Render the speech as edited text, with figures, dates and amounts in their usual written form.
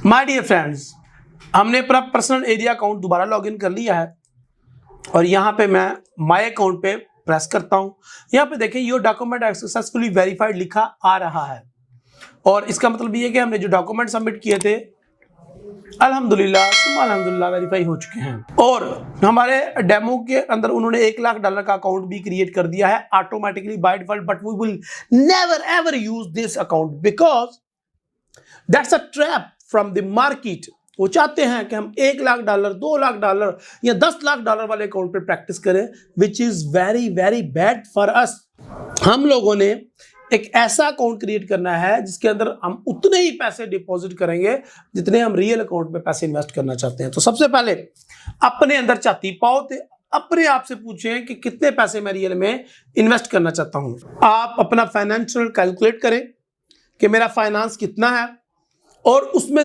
My dear friends, हमने अपना personal area account दोबारा लॉगिन कर लिया है और यहाँ पे मैं माय अकाउंट पे प्रेस करता हूँ। यहाँ पे देखें योर डॉक्यूमेंट सक्सेसफुली वेरीफाइड लिखा आ रहा है और इसका मतलब ये है कि हमने जो डॉक्यूमेंट सबमिट किए थे अल्हम्दुलिल्लाह वेरीफाई हो चुके हैं। और हमारे डेमो के अंदर उन्होंने $1,00,000 का अकाउंट भी क्रिएट कर दिया है automatically by default, but we will never ever use this account because that's a trap from the market. वो चाहते हैं कि हम $1,00,000, $2,00,000 या $10,00,000 वाले अकाउंट पे प्रैक्टिस करें, which is very very bad for us. हम लोगों ने एक ऐसा अकाउंट क्रिएट करना है जिसके अंदर हम उतने ही पैसे डिपॉजिट करेंगे जितने हम रियल अकाउंट में पैसे इन्वेस्ट करना चाहते हैं। तो सबसे पहले अपने अंदर चाहती पाओ थे, अपने आप से पूछें कि कितने पैसे मैं रियल में इन्वेस्ट करना चाहता हूं। आप अपना फाइनेंशियल कैलकुलेट करें कि मेरा फाइनेंस कितना है और उसमें